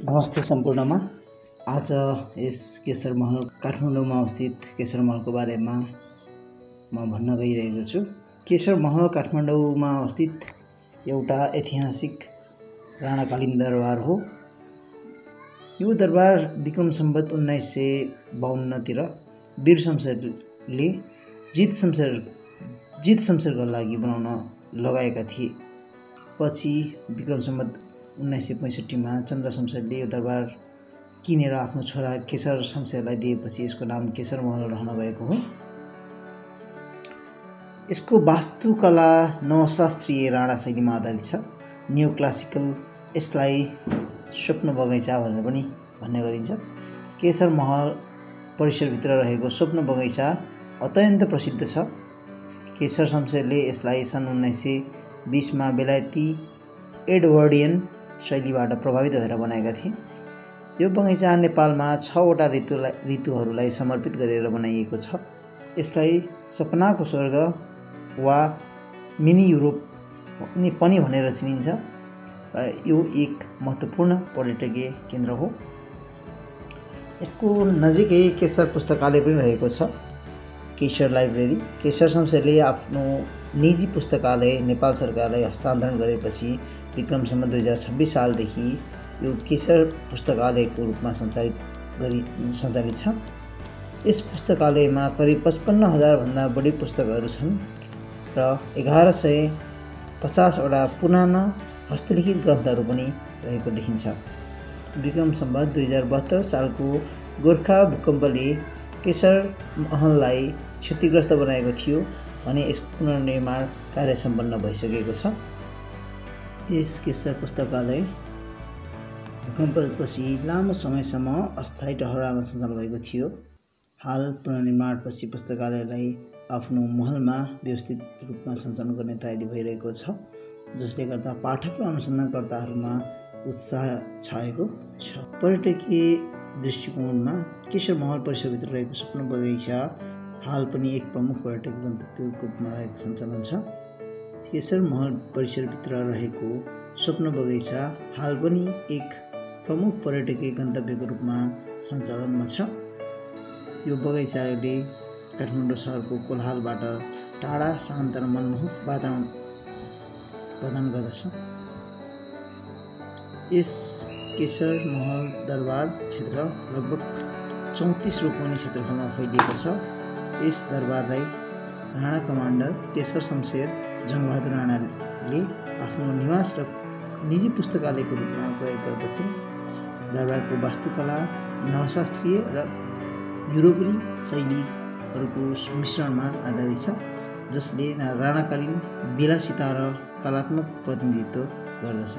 नमस्ते सम्पूर्णमा। आज यस केशर महल काठमाडौँमा अवस्थित केशर महलको बारेमा म भन्न गइरहेको छु। केशर महल काठमाडौँमा अवस्थित एउटा ऐतिहासिक राणाकालीन दरबार हो। यो दरबार विक्रम सम्वत 1952 तिर वीर शमशेरले जित शमशेरको लागि बनाउन लगाएका थिए। पछि विक्रम सम्वत 1965 मा चन्द्र शमशेरले यो दरबार किनेर आफ्नो छोरा केशर शमशेरलाई दिएपछि यसको नाम केशर महल रहन गएको हो। यसको वास्तुकला नवशास्त्रीय राणा शैलीमा आधारित छ। न्यू क्लासिकल यसलाई स्वप्न बगैँचा भनेर पनि भन्ने गरिन्छ। केशर महल परिसरभित्र रहेको स्वप्न बगैँचा अत्यन्त प्रसिद्ध छ। केशर शमशेरले यसलाई सन् 1920 मा बेलायती एडवर्डियन शैलीबाट प्रभावित भएर बनाएका थिए। यो बगैँचा नेपालमा 6 वटा ऋतुहरूलाई समर्पित गरेर बनाइएको छ। यसलाई सपनाको स्वर्ग वा मिनी युरोप पनि भनेर चिनिन्छ र यो एक महत्त्वपूर्ण पर्यटकीय केन्द्र हो। यसको नजिकै केशर पुस्तकालय पनि रहेको छ, केशर लाइब्रेरी। केशर शमशेरले आफ्नो निजी पुस्तकालय नेपाल सरकारलाई हस्तान्तरण गरेपछि विक्रम सम्वत 2026 सालदेखि यो केशर पुस्तकालयको रूपमा सञ्चालित छ। यस पुस्तकालयमा करिब 55,000 भन्दा बढी पुस्तकहरू छन् र 1150 वटा पुराना हस्तलिखित ग्रन्थहरू पनि रहेको देखिन्छ। विक्रम सम्वत 2072 सालको गोर्खा भूकम्पले केशर महललाई क्षतिग्रस्त बनाएको थियो भने यसको पुनर्निर्माण कार्य सम्पन्न भइसकेको छ। यस केशर पुस्तकालय भूकम्पपछि लामो समयसम्म अस्थायी टहरामा सञ्चालन भएको थियो। हाल पुनर्निर्माणपछि पुस्तकालयलाई आफ्नो महलमा व्यवस्थित रूपमा सञ्चालन गर्ने तयारी भइरहेको छ, जसले गर्दा पाठक र अनुसन्धानकर्ताहरूमा उत्साह छाएको छ। पर्यटकीय दृष्टिकोणमा केशर महल परिसरभित्र रहेको स्वप्न बगैँचा हाल पनि एक प्रमुख पर्यटकीय गन्तव्यको रूपमा रहेको सञ्चालन छ। केशर महल परिसरभित्र रहेको स्वप्न बगैँचा हाल पनि एक प्रमुख पर्यटकीय गन्तव्यको रूपमा सञ्चालनमा छ। यो बगैँचाले काठमाडौँ सहरको कोलाहलबाट टाढा शान्त र मनमोहक वातावरण प्रदान गर्दछ। यस केशर महल दरबार क्षेत्र लगभग 34 रोपनी क्षेत्रफलमा फैलिएको छ। यस दरबारलाई राणा कमान्डर केशर शमशेर जङ्गबहादुर राणाले आफ्नो निवास र निजी पुस्तकालयको रूपमा प्रयोग गर्दथे। दरबारको वास्तुकला नवशास्त्रीय र युरोपेली शैलीहरूको मिश्रणमा आधारित छ, जसले राणाकालीन विलासिता र कलात्मक प्रतिनिधित्व गर्दछ।